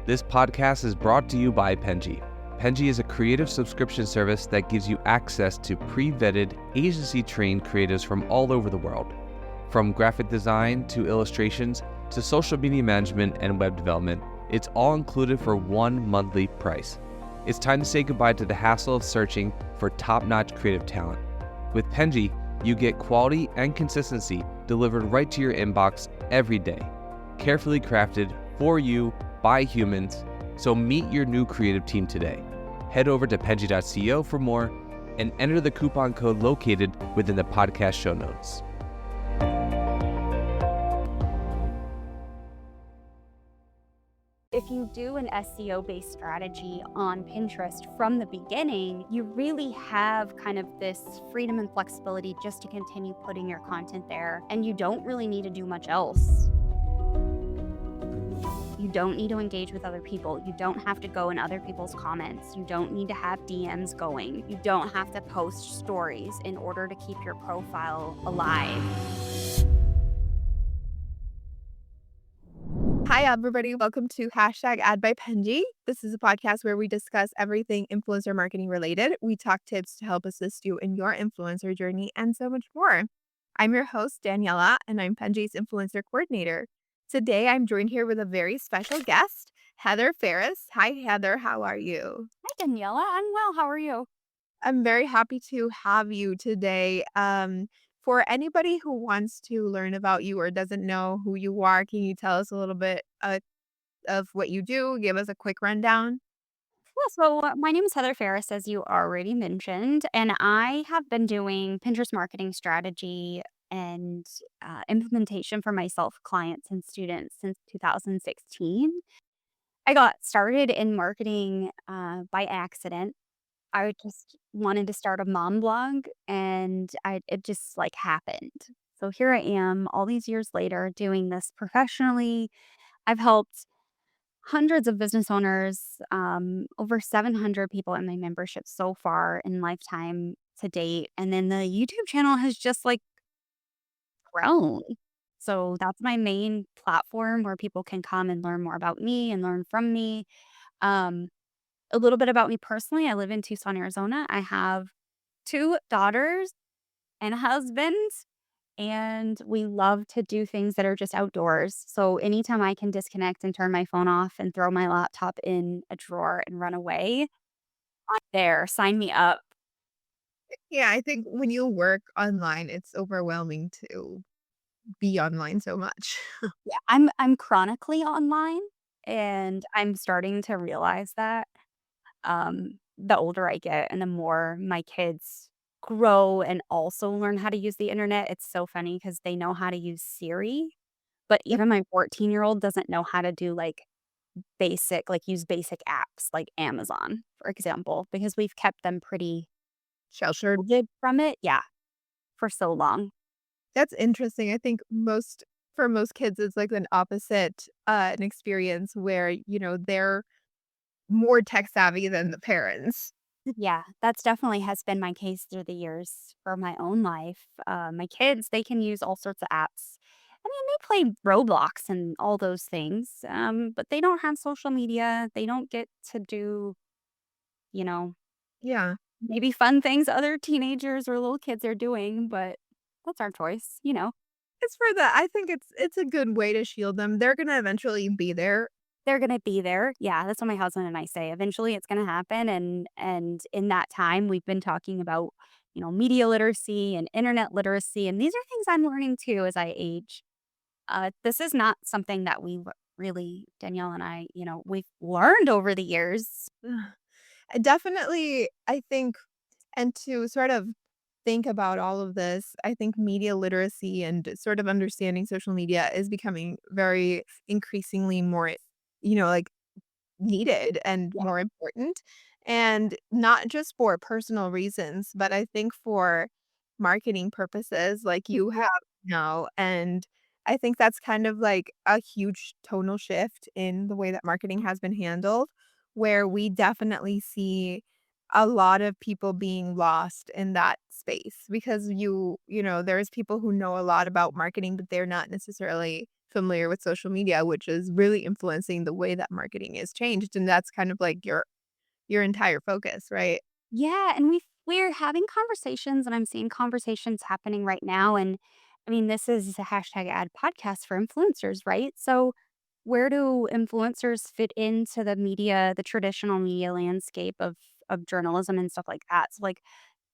This podcast is brought to you by Penji. Penji is a creative subscription service that gives you access to pre-vetted, agency-trained creatives from all over the world. From graphic design to illustrations to social media management and web development, it's all included for one monthly price. It's time to say goodbye to the hassle of searching for top-notch creative talent. With Penji, you get quality and consistency delivered right to your inbox every day, carefully crafted for you by humans. So meet your new creative team today. Head over to penji.co for more and enter the coupon code located within the podcast show notes. If you do an SEO-based strategy on Pinterest from the beginning, you really have kind of this freedom and flexibility just to continue putting your content there, and you don't really need to do much else. You don't need to engage with other people. You don't have to go in other people's comments. You don't need to have DMs going. You don't have to post stories in order to keep your profile alive. Hi, everybody. Welcome to #Ad by Penji. This is a podcast where we discuss everything influencer marketing related. We talk tips to help assist you in your influencer journey and so much more. I'm your host, Daniela, and I'm Penji's influencer coordinator. Today, I'm joined here with a very special guest, Heather Ferris. Hi, Heather. How are you? Hi, Daniela. I'm well. How are you? I'm very happy to have you today. For anybody who wants to learn about you or doesn't know who you are, can you tell us a little bit of what you do? Give us a quick rundown. Yeah, so my name is Heather Ferris, as you already mentioned, and I have been doing Pinterest marketing strategy and implementation for myself, clients, and students since 2016. I got started in marketing by accident. I just wanted to start a mom blog, and it just like happened. So here I am, all these years later, doing this professionally. I've helped hundreds of business owners, over 700 people in my membership so far in lifetime to date. And then the YouTube channel has just like grown. So that's my main platform where people can come and learn more about me and learn from me. Um, a little bit about me personally. I live in Tucson, Arizona. I have 2 daughters and a husband, and we love to do things that are just outdoors. So anytime I can disconnect and turn my phone off and throw my laptop in a drawer and run away, I'm there. Sign me up. Yeah, I think when you work online, it's overwhelming to be online so much. Yeah, I'm chronically online, and I'm starting to realize that. The older I get and the more my kids grow and also learn how to use the internet, it's so funny because they know how to use Siri, but even my 14-year-old doesn't know how to do, use basic apps like Amazon, for example, because we've kept them pretty Sheltered. shielded from it. Yeah, for so long. That's interesting. I think for most kids, it's like an opposite an experience where, they're more tech savvy than the parents. Yeah, that's definitely has been my case through the years for my own life. My kids, they can use all sorts of apps. I mean, they play Roblox and all those things, but they don't have social media. They don't get to do, you know, Yeah. maybe fun things other teenagers or little kids are doing, but that's our choice. It's for that. I think it's a good way to shield them. They're gonna eventually be there. They're gonna be there. Yeah, that's what my husband and I say. Eventually, it's gonna happen, and in that time, we've been talking about, media literacy and internet literacy, and these are things I'm learning too as I age. This is not something that we really, Danielle and I, we've learned over the years. Definitely, I think, and to sort of think about all of this, I think media literacy and sort of understanding social media is becoming very increasingly more, like needed and Yeah. more important. And not just for personal reasons, but I think for marketing purposes, like you have now. And I think that's kind of like a huge tonal shift in the way that marketing has been handled, where we definitely see a lot of people being lost in that space because there's people who know a lot about marketing, but they're not necessarily familiar with social media, which is really influencing the way that marketing is changed, and that's kind of like your entire focus, right? Yeah, and we're having conversations, and I'm seeing conversations happening right now, and I mean, this is a hashtag ad podcast for influencers, right? So, where do influencers fit into the media, the traditional media landscape of journalism and stuff like that? So, like,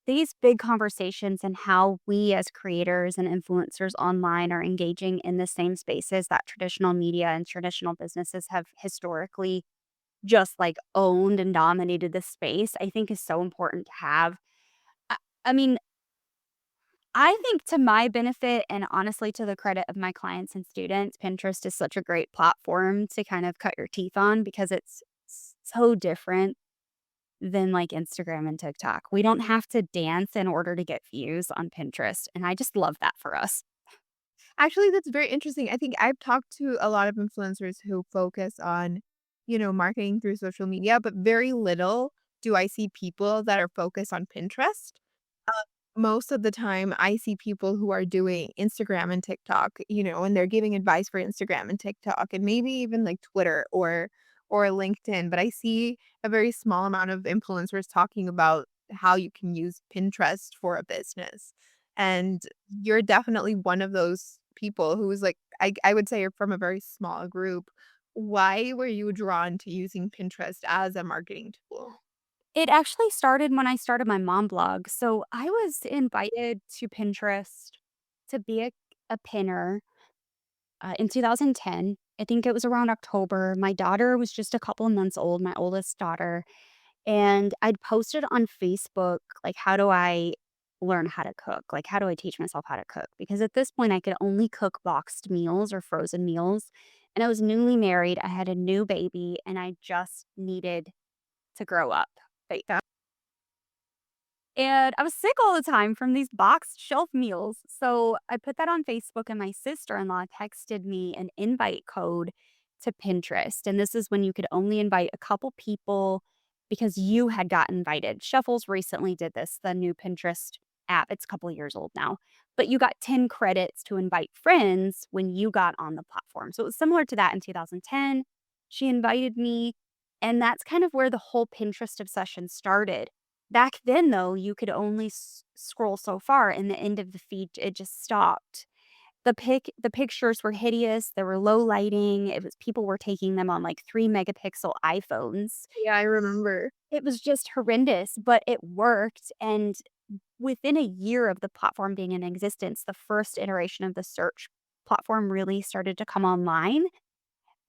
these big conversations and how we as creators and influencers online are engaging in the same spaces that traditional media and traditional businesses have historically just, like, owned and dominated the space, I think is so important to have. I I mean, I think to my benefit and honestly to the credit of my clients and students, Pinterest is such a great platform to kind of cut your teeth on because it's so different than, like, Instagram and TikTok. We don't have to dance in order to get views on Pinterest, and I just love that for us. Actually, that's very interesting. I think I've talked to a lot of influencers who focus on, marketing through social media, but very little do I see people that are focused on Pinterest. Uh, Most of the time, I see people who are doing Instagram and TikTok, and they're giving advice for Instagram and TikTok and maybe even like Twitter or LinkedIn. But I see a very small amount of influencers talking about how you can use Pinterest for a business. And you're definitely one of those people who's like, I would say you're from a very small group. Why were you drawn to using Pinterest as a marketing tool? It actually started when I started my mom blog. So, I was invited to Pinterest to be a pinner, in 2010. I think it was around October. My daughter was just a couple of months old, my oldest daughter. And I'd posted on Facebook, like, how do I learn how to cook? Like, how do I teach myself how to cook? Because at this point, I could only cook boxed meals or frozen meals. And I was newly married. I had a new baby and I just needed to grow up. Right. Yeah. And I was sick all the time from these boxed shelf meals. So I put that on Facebook, and my sister in law texted me an invite code to Pinterest. And this is when you could only invite a couple people because you had got invited. Shuffles recently did this, the new Pinterest app. It's a couple years old now. But you got 10 credits to invite friends when you got on the platform. So it was similar to that in 2010. She invited me. And that's kind of where the whole Pinterest obsession started. Back then, though, you could only scroll so far, and the end of the feed, it just stopped. The pictures were hideous, there were low lighting, it was people were taking them on, like, 3 megapixel iPhones. Yeah, I remember. It was just horrendous, but it worked, and within a year of the platform being in existence, the first iteration of the search platform really started to come online,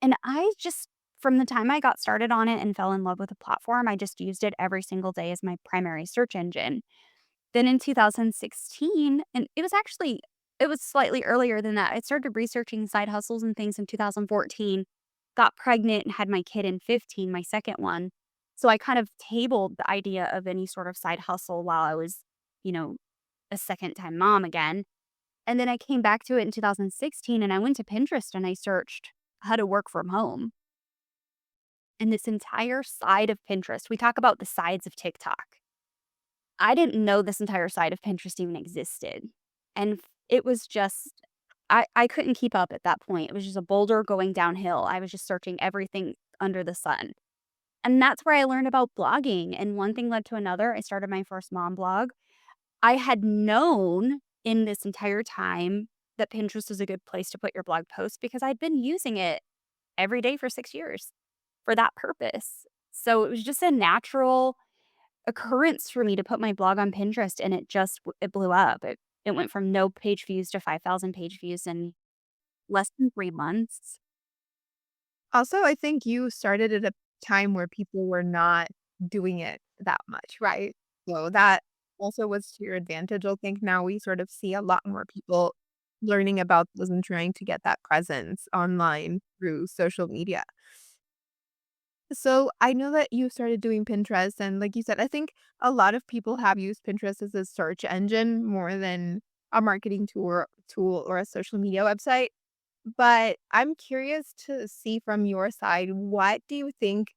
and I just from the time I got started on it and fell in love with the platform, I just used it every single day as my primary search engine. Then in 2016, and it was slightly earlier than that. I started researching side hustles and things in 2014, got pregnant and had my kid in 15, my second one. So I kind of tabled the idea of any sort of side hustle while I was, you know, a second time mom again. And then I came back to it in 2016 and I went to Pinterest and I searched how to work from home. And this entire side of Pinterest, we talk about the sides of TikTok. I didn't know this entire side of Pinterest even existed. And it was just, I couldn't keep up at that point. It was just a boulder going downhill. I was just searching everything under the sun. And that's where I learned about blogging. And one thing led to another. I started my first mom blog. I had known in this entire time that Pinterest is a good place to put your blog posts because I'd been using it every day for 6 years for that purpose. So it was just a natural occurrence for me to put my blog on Pinterest, and it blew up. It went from no page views to 5,000 page views in less than 3 months. Also, I think you started at a time where people were not doing it that much, right? So that also was to your advantage. I think now we sort of see a lot more people learning about this and trying to get that presence online through social media. So I know that you started doing Pinterest, and like you said, I think a lot of people have used Pinterest as a search engine more than a marketing tool or a social media website. But I'm curious to see from your side, what do you think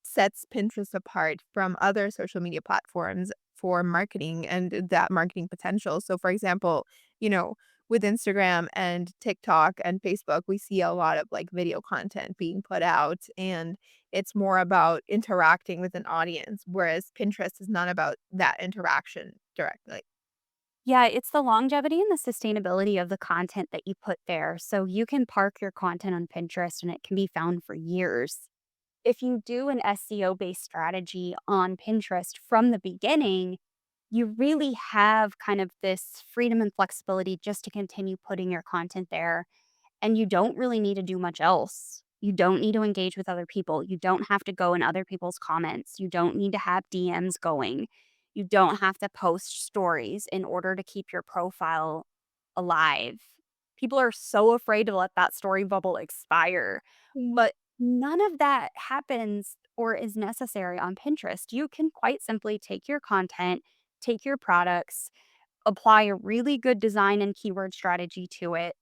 sets Pinterest apart from other social media platforms for marketing and that marketing potential? So, for example, you know, with Instagram and TikTok and Facebook, we see a lot of, like, video content being put out, and it's more about interacting with an audience, whereas Pinterest is not about that interaction directly. Yeah, it's the longevity and the sustainability of the content that you put there. So you can park your content on Pinterest and it can be found for years. If you do an SEO based strategy on Pinterest from the beginning, you really have kind of this freedom and flexibility just to continue putting your content there. And you don't really need to do much else. You don't need to engage with other people. You don't have to go in other people's comments. You don't need to have DMs going. You don't have to post stories in order to keep your profile alive. People are so afraid to let that story bubble expire, but none of that happens or is necessary on Pinterest. You can quite simply take your content, take your products, apply a really good design and keyword strategy to it,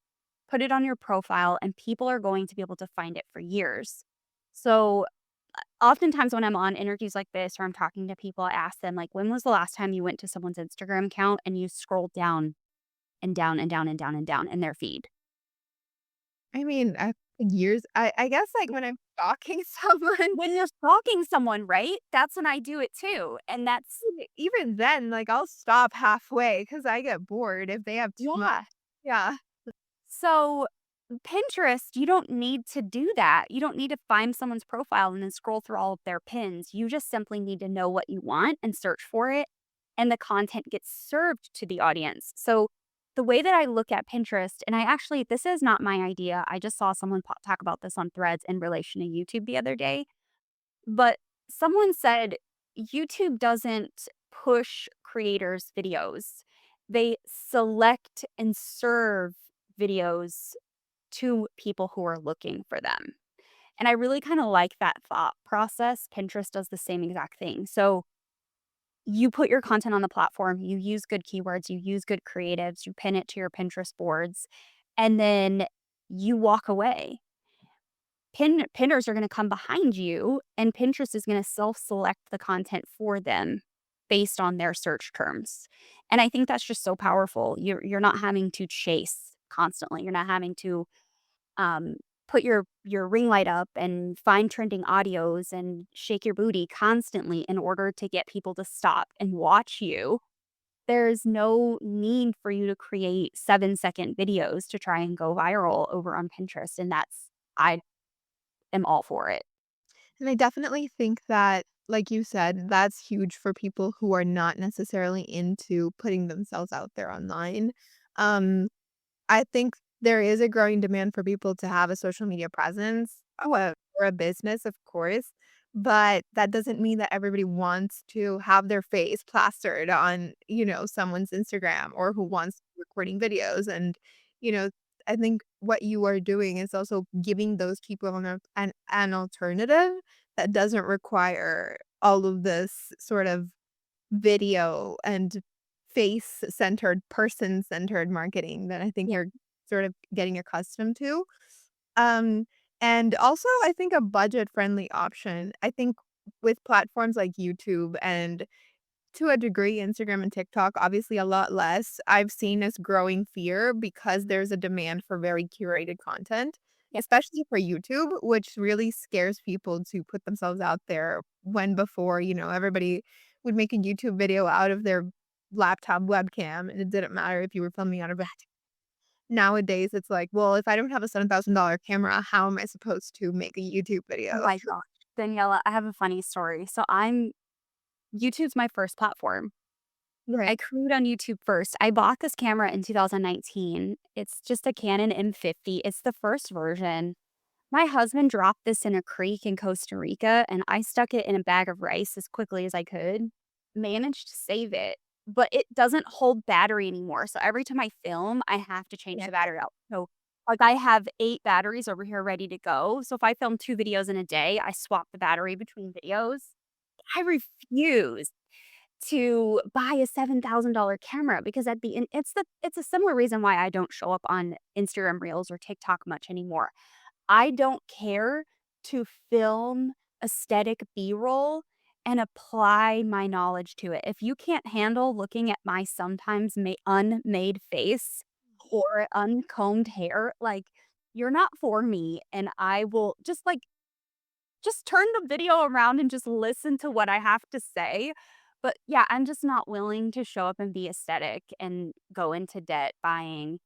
put it on your profile, and people are going to be able to find it for years. So, oftentimes when I'm on interviews like this or I'm talking to people, I ask them, like, when was the last time you went to someone's Instagram account and you scrolled down and down and down and down and down in their feed? I mean, years I guess, like, when I'm stalking someone, When you're stalking someone, right? That's when I do it too. And that's, even then, like, I'll stop halfway because I get bored if they have too much. yeah. Yeah. So, Pinterest, you don't need to do that. You don't need to find someone's profile and then scroll through all of their pins. You just simply need to know what you want and search for it, and the content gets served to the audience. So, the way that I look at Pinterest, and I actually, this is not my idea. I just saw someone talk about this on threads in relation to YouTube the other day. But someone said YouTube doesn't push creators' videos, they select and serve videos to people who are looking for them. And I really kind of like that thought process. Pinterest does the same exact thing. So you put your content on the platform, you use good keywords, you use good creatives, you pin it to your Pinterest boards, and then you walk away. Pinners are going to come behind you, and Pinterest is going to self select the content for them based on their search terms. And I think that's just so powerful. You're not having to chase constantly. You're not having to um, put your ring light up and find trending audios and shake your booty constantly in order to get people to stop and watch you. There's no need for you to create 7-second videos to try and go viral over on Pinterest. And I am all for it. And I definitely think that, like you said, that's huge for people who are not necessarily into putting themselves out there online. Um, I think there is a growing demand for people to have a social media presence, or a business, of course, but that doesn't mean that everybody wants to have their face plastered on, someone's Instagram or who wants recording videos. And, you know, I think what you are doing is also giving those people an alternative that doesn't require all of this sort of video and face-centered, person-centered marketing that I think Yeah. you're sort of getting accustomed to. Um, and also I think a budget-friendly option. I think with platforms like YouTube and to a degree, Instagram and TikTok, obviously a lot less, I've seen this growing fear because there's a demand for very curated content, Yeah. especially for YouTube, which really scares people to put themselves out there when before, everybody would make a YouTube video out of their laptop webcam, and it didn't matter if you were filming out of that. Nowadays, it's like, well, if I don't have a $7,000 camera, how am I supposed to make a YouTube Oh video? my gosh. Daniela, I have a funny story. YouTube's my first platform. Right. I crewed on YouTube first. I bought this camera in 2019. It's just a Canon M50. It's the first version. My husband dropped this in a creek in Costa Rica, and I stuck it in a bag of rice as quickly as I could. Managed to save it, but it doesn't hold battery anymore. So every time I film, I have to change Yeah. the battery out. So, like, I have 8 batteries over here ready to go. So if I film 2 videos in a day, I swap the battery between videos. I refuse to buy a $7,000 camera because at the end it's a similar reason why I don't show up on Instagram Reels or TikTok much anymore. I don't care to film aesthetic B-roll and apply my knowledge to it. If you can't handle looking at my sometimes unmade face, or uncombed hair, like, you're not for me, and I will just turn the video around and just listen to what I have to say. But yeah, I'm just not willing to show up and be aesthetic and go into debt buying,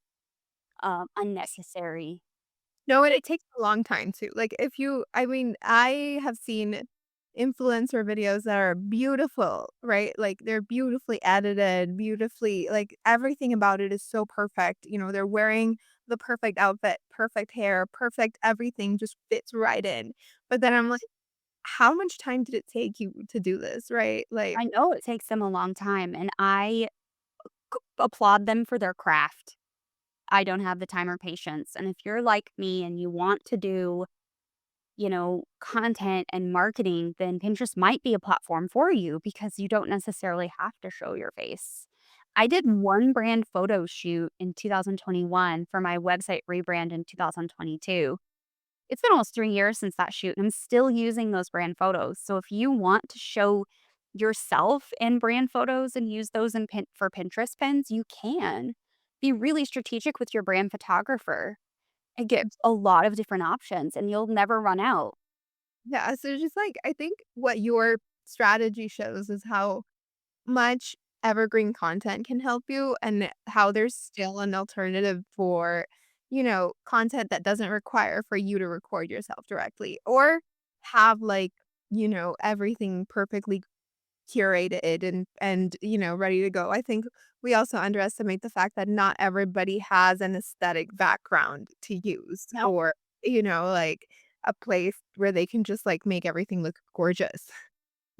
unnecessary. No, and it takes a long time too. Like, if you I mean, I have seen influencer videos that are beautiful, right? Like, they're beautifully edited, beautifully like, everything about it is so perfect, they're wearing the perfect outfit, perfect hair, perfect everything just fits right in. But then I'm like, "How much time did it take you to do this?" Right? Like I know it takes them a long time, and I applaud them for their craft. I don't have the time or patience, and if you're like me and you want to do, content and marketing, then Pinterest might be a platform for you because you don't necessarily have to show your face. I did one brand photo shoot in 2021 for my website rebrand in 2022. It's been almost 3 years since that shoot, and I'm still using those brand photos. So if you want to show yourself in brand photos and use those for Pinterest pins, you can. Be really strategic with your brand photographer and get a lot of different options, and you'll never run out. yeah, so just, like, I think what your strategy shows is how much evergreen content can help you and how there's still an alternative for, content that doesn't require for you to record yourself directly or have, like, everything perfectly curated and ready to go. I think we also underestimate the fact that not everybody has an aesthetic background to use No. or, like, a place where they can just, like, make everything look gorgeous.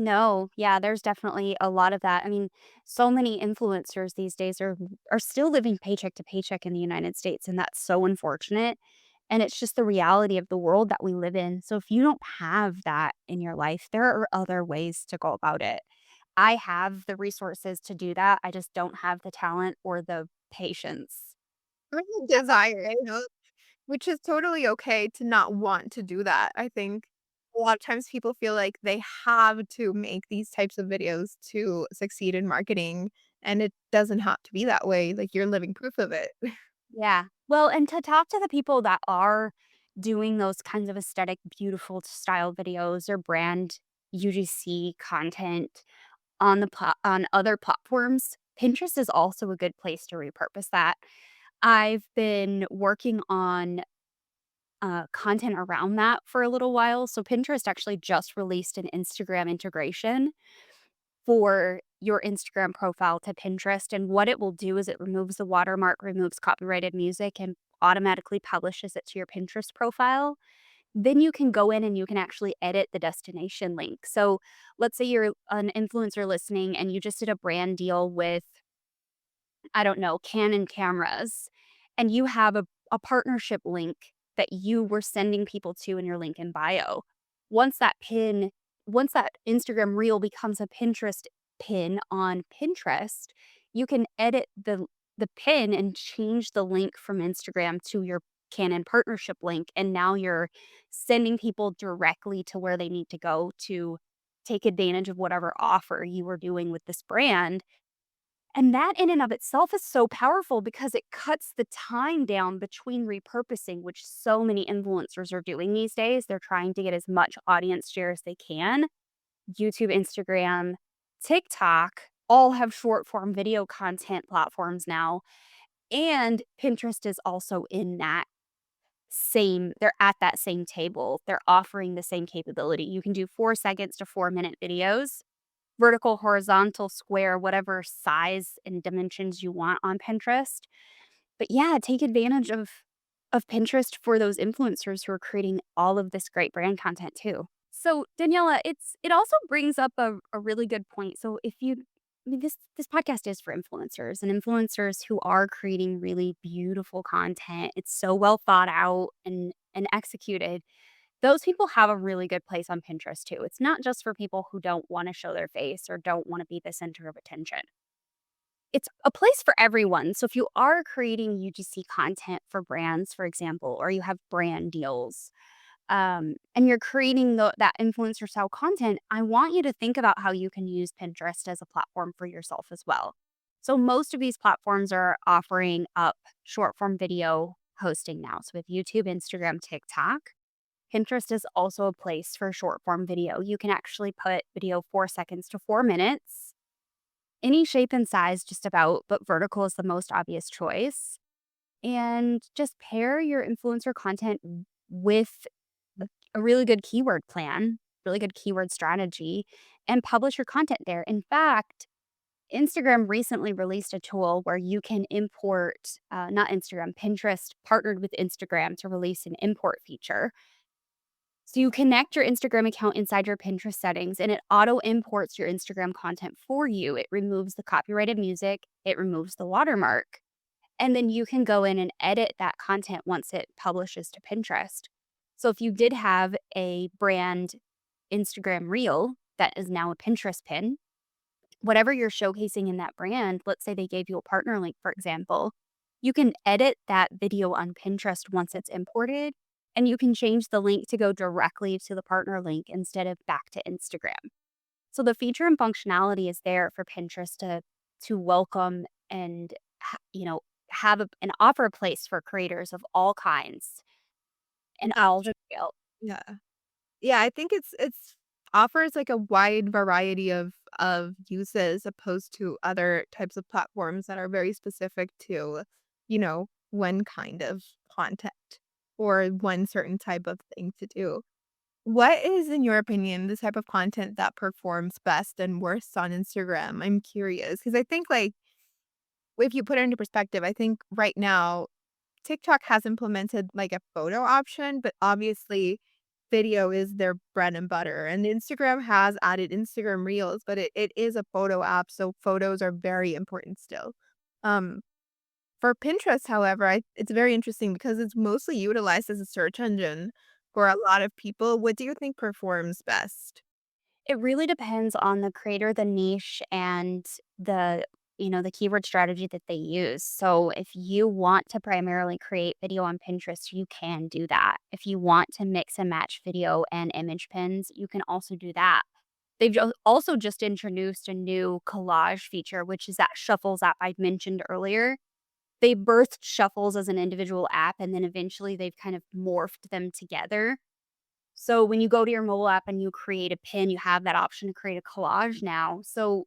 No, yeah, there's definitely a lot of that. I mean, so many influencers these days are still living paycheck to paycheck in the United States, and that's so unfortunate. And it's just the reality of the world that we live in. So if you don't have that in your life, there are other ways to go about it. I have the resources to do that. I just don't have the talent or the patience. Or the desire, which is totally okay to not want to do that. I think a lot of times people feel like they have to make these types of videos to succeed in marketing, and it doesn't have to be that way, like, you're living proof of it. Yeah. Well, and to talk to the people that are doing those kinds of aesthetic, beautiful style videos or brand UGC content on on other platforms, Pinterest is also a good place to repurpose that. I've been working on content around that for a little while. So Pinterest actually just released an Instagram integration for your Instagram profile to Pinterest. And what it will do is it removes the watermark, removes copyrighted music, and automatically publishes it to your Pinterest profile. Then you can go in and you can actually edit the destination link. So let's say you're an influencer listening and you just did a brand deal with, I don't know, Canon cameras, and you have a partnership link that you were sending people to in your link in bio. Once that pin once that Instagram reel becomes a Pinterest pin on Pinterest, you can edit the pin and change the link from Instagram to your Canon partnership link, and now you're sending people directly to where they need to go to take advantage of whatever offer you were doing with this brand. And that in and of itself is so powerful because it cuts the time down between repurposing, which so many influencers are doing these days. They're trying to get as much audience share as they can. YouTube, Instagram, TikTok all have short form video content platforms now. And Pinterest is also in that they're at that same table. They're offering the same capability. You can do 4 seconds to 4 minute videos, vertical, horizontal, square, whatever size and dimensions you want on Pinterest. But yeah, take advantage of Pinterest for those influencers who are creating all of this great brand content too. So Daniela, it also brings up a really good point. So if you I mean, this podcast is for influencers and influencers who are creating really beautiful content. It's so well thought out and executed. Those people have a really good place on Pinterest too. It's not just for people who don't wanna show their face or don't wanna be the center of attention. It's a place for everyone. So if you are creating UGC content for brands, for example, or you have brand deals, and you're creating that influencer style content, I want you to think about how you can use Pinterest as a platform for yourself as well. So most of these platforms are offering up short form video hosting now. So with YouTube, Instagram, TikTok, Pinterest is also a place for short form video. You can actually put video 4 seconds to 4 minutes, any shape and size, just about, but vertical is the most obvious choice. And just pair your influencer content with a really good keyword plan, really good keyword strategy, and publish your content there. In fact, Instagram recently released a tool where you can import, not Instagram, Pinterest partnered with Instagram to release an import feature. So you connect your Instagram account inside your Pinterest settings and it auto imports your Instagram content for you. It removes the copyrighted music, it removes the watermark, and then you can go in and edit that content once it publishes to Pinterest. So if you did have a brand Instagram reel that is now a Pinterest pin, whatever you're showcasing in that brand, let's say they gave you a partner link, for example, you can edit that video on Pinterest once it's imported, and you can change the link to go directly to the partner link instead of back to Instagram. So the feature and functionality is there for Pinterest to welcome and have and offer a place for creators of all kinds and all scale. Yeah. Yeah, I think it's offers, like, a wide variety of uses opposed to other types of platforms that are very specific to, one kind of content or one certain type of thing to do. What is, in your opinion, the type of content that performs best and worst on Instagram? I'm curious because I think, like, if you put it into perspective, I think right now TikTok has implemented, like, a photo option, but obviously video is their bread and butter, and Instagram has added Instagram Reels, but it is a photo app, so photos are very important still. Um, for Pinterest, however, it's very interesting because it's mostly utilized as a search engine for a lot of people. What do you think performs best? It really depends on the creator, the niche, and the keyword strategy that they use. So if you want to primarily create video on Pinterest, you can do that. If you want to mix and match video and image pins, you can also do that. They've also just introduced a new collage feature, which is that Shuffles app I mentioned earlier. They birthed Shuffles as an individual app, and then eventually they've kind of morphed them together. So when you go to your mobile app and you create a pin, you have that option to create a collage now. So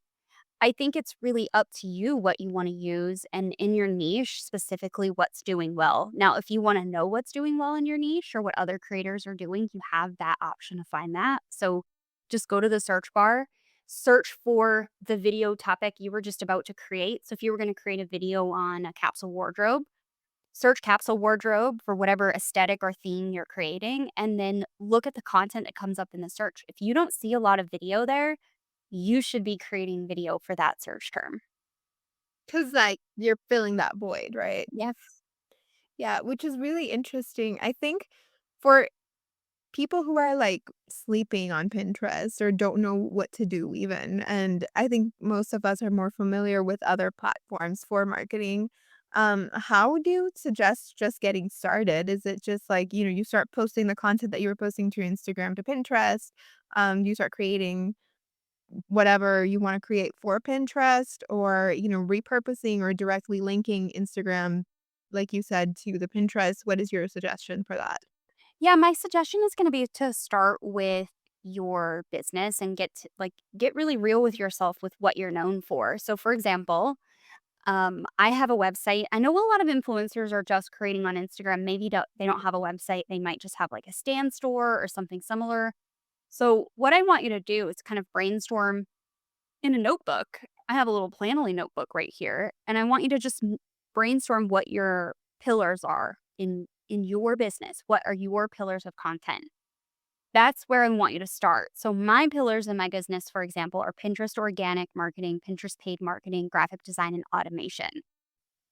I think it's really up to you what you want to use and in your niche, specifically what's doing well. Now, if you want to know what's doing well in your niche or what other creators are doing, you have that option to find that. So just go to the search bar, search for the video topic you were just about to create. So if you were going to create a video on a capsule wardrobe, search capsule wardrobe for whatever aesthetic or theme you're creating, and then look at the content that comes up in the search. If you don't see a lot of video there, you should be creating video for that search term. Because like, you're filling that void, right? Yes. Yeah, which is really interesting. I think for people who are, like, sleeping on Pinterest or don't know what to do even, and I think most of us are more familiar with other platforms for marketing. How do you suggest just getting started? Is it just like, you start posting the content that you were posting to Instagram to Pinterest? You start creating whatever you wanna create for Pinterest or, repurposing or directly linking Instagram, like you said, to the Pinterest? What is your suggestion for that? Yeah, my suggestion is going to be to start with your business and get really real with yourself with what you're known for. So for example, I have a website. I know a lot of influencers are just creating on Instagram. Maybe they don't have a website. They might just have like a stand store or something similar. So what I want you to do is kind of brainstorm in a notebook. I have a little Planoly notebook right here, and I want you to just brainstorm what your pillars are in your business. What are your pillars of content? That's where I want you to start. So my pillars in my business, for example, are Pinterest organic marketing, Pinterest paid marketing, graphic design, and automation.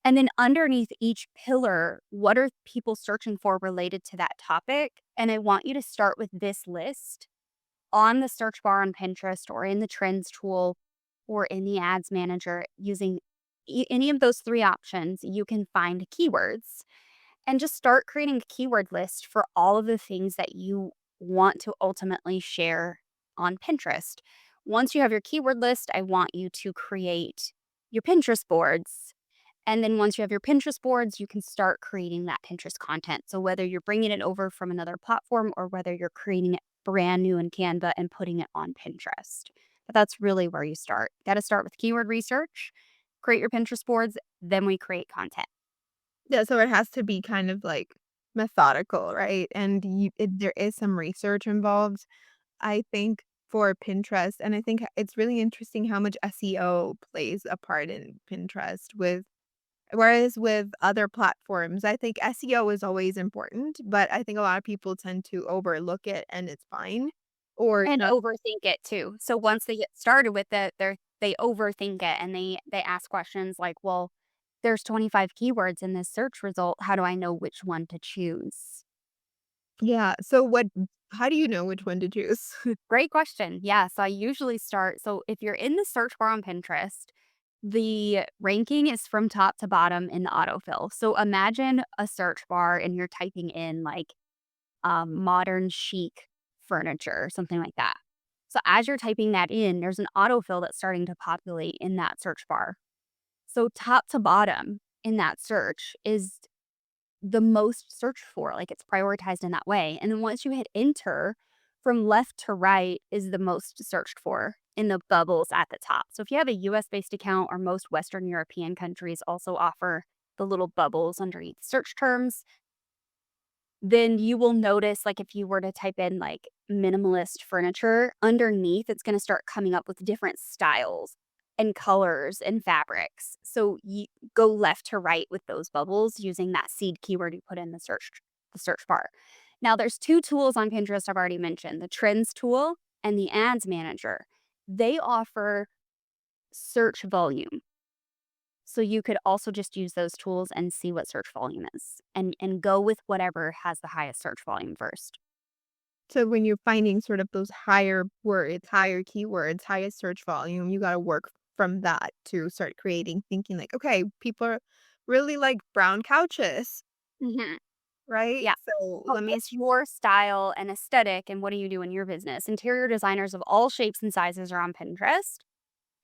And then underneath each pillar, what are people searching for related to that topic? And I want you to start with this list on the search bar on Pinterest or in the trends tool or in the ads manager using any of those three options. You can find keywords and just start creating a keyword list for all of the things that you want to ultimately share on Pinterest. Once you have your keyword list, I want you to create your Pinterest boards. And then once you have your Pinterest boards, you can start creating that Pinterest content. So whether you're bringing it over from another platform or whether you're creating it brand new in Canva and putting it on Pinterest. But that's really where you start. Got to start with keyword research, create your Pinterest boards, then we create content. Yeah, so it has to be kind of, like, methodical, right? And there is some research involved, I think, for Pinterest, and I think it's really interesting how much SEO plays a part in Pinterest whereas with other platforms, I think SEO is always important, but I think a lot of people tend to overlook it and it's fine, or And not. overthink it too. So once they get started with it, they overthink it and they ask questions like, "Well, there's 25 keywords in this search result. How do I know which one to choose?" Yeah, so how do you know which one to choose? Great question. Yeah, so I usually start so if you're in the search bar on Pinterest, the ranking is from top to bottom in the autofill. So imagine a search bar and you're typing in like modern chic furniture or something like that. So as you're typing that in, there's an autofill that's starting to populate in that search bar. So top to bottom in that search is the most searched for, like it's prioritized in that way. And then once you hit enter, from left to right is the most searched for in the bubbles at the top. So if you have a US based account or most Western European countries also offer the little bubbles underneath search terms, then you will notice, like, if you were to type in, like, minimalist furniture, underneath, it's gonna start coming up with different styles and colors and fabrics. So you go left to right with those bubbles using that seed keyword you put in the search bar. Now, there's 2 tools on Pinterest I've already mentioned, the Trends tool and the Ads Manager. They offer search volume. So you could also just use those tools and see what search volume is and go with whatever has the highest search volume first. So when you're finding sort of those higher words, higher keywords, highest search volume, you gotta work from that to start creating, thinking like, "Okay, people really like brown couches, Mhm. right? Yeah. So So let me." what's your style and aesthetic and what do you do in your business? Interior designers of all shapes and sizes are on Pinterest,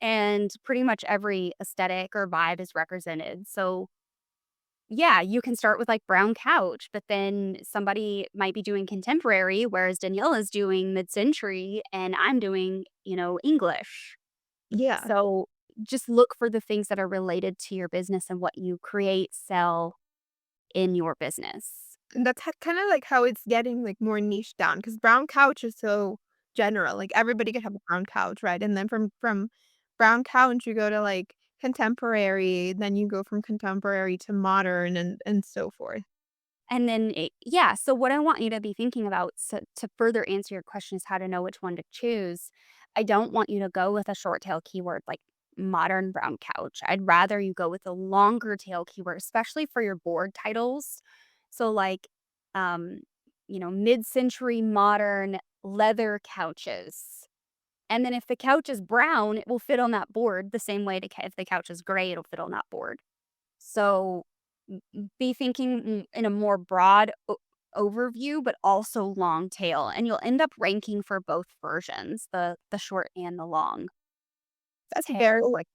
and pretty much every aesthetic or vibe is represented. So yeah, you can start with, like, brown couch, but then somebody might be doing contemporary, whereas Danielle is doing mid-century, and I'm doing, English. Yeah. So, just look for the things that are related to your business and what you create, sell in your business. And that's kinda like how it's getting, like, more niche down because brown couch is so general, like, everybody could have a brown couch, right? And then from brown couch, you go to, like, contemporary, then you go from contemporary to modern and so forth. And then yeah, so what I want you to be thinking about to further answer your question is how to know which one to choose. I don't want you to go with a short tail keyword like modern brown couch. I'd rather you go with a longer tail keyword, especially for your board titles. So like um, mid-century modern leather couches. And then if the couch is brown, it will fit on that board the same way if the couch is gray, it'll fit on that board. So, be thinking in a more broad overview, but also long tail, and you'll end up ranking for both versions, the short and the long That's very, tail. like,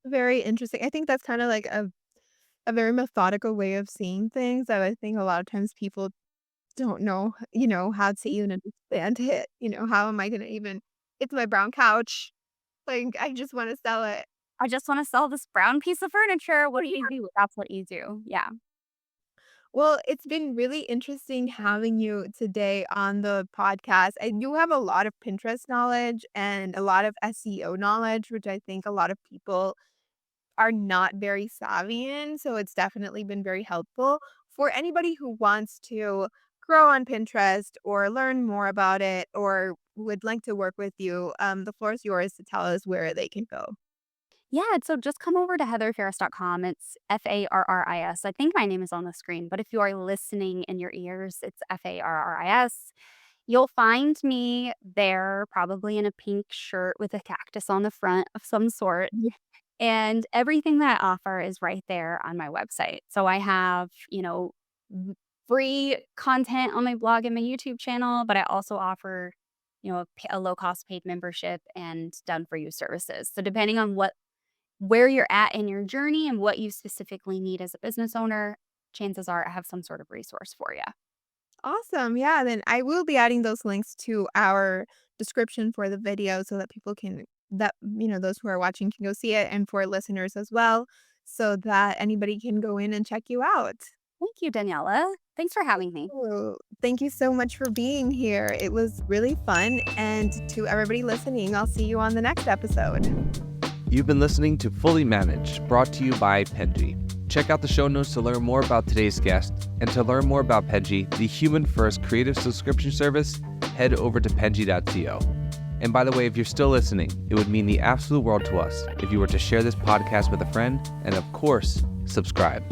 very interesting. I think that's kinda like a very methodical way of seeing things that I think a lot of times people don't know, how to even understand it, how am I gonna even it's my brown couch, like, I just wanna sell it. I just want to sell this brown piece of furniture. What do you do? That's what you do. Yeah. Well, it's been really interesting having you today on the podcast. I do have a lot of Pinterest knowledge and a lot of SEO knowledge, which I think a lot of people are not very savvy in, so it's definitely been very helpful. For anybody who wants to grow on Pinterest or learn more about it or would like to work with you, the floor is yours to tell us where they can go. Yeah, so just come over to heatherfarris.com. It's Farris. I think my name is on the screen, but if you are listening in your ears, it's Farris. You'll find me there, probably in a pink shirt with a cactus on the front of some sort. And everything that I offer is right there on my website. So I have, free content on my blog and my YouTube channel, but I also offer, a low cost paid membership and done for you services. So depending on what where you're at in your journey and what you specifically need as a business owner, chances are I have some sort of resource for you. Awesome. Yeah, then I will be adding those links to our description for the video so that people can those who are watching can go see it and for listeners as well so that anybody can go in and check you out. Thank you, Daniela. Thanks for having me. Oh, thank you so much for being here. It was really fun. And to everybody listening, I'll see you on the next episode. You've been listening to Fully Managed, brought to you by Penji. Check out the show notes to learn more about today's guest, and to learn more about Penji, the human-first creative subscription service, head over to penji.co. And by the way, if you're still listening, it would mean the absolute world to us if you were to share this podcast with a friend and, of course, subscribe.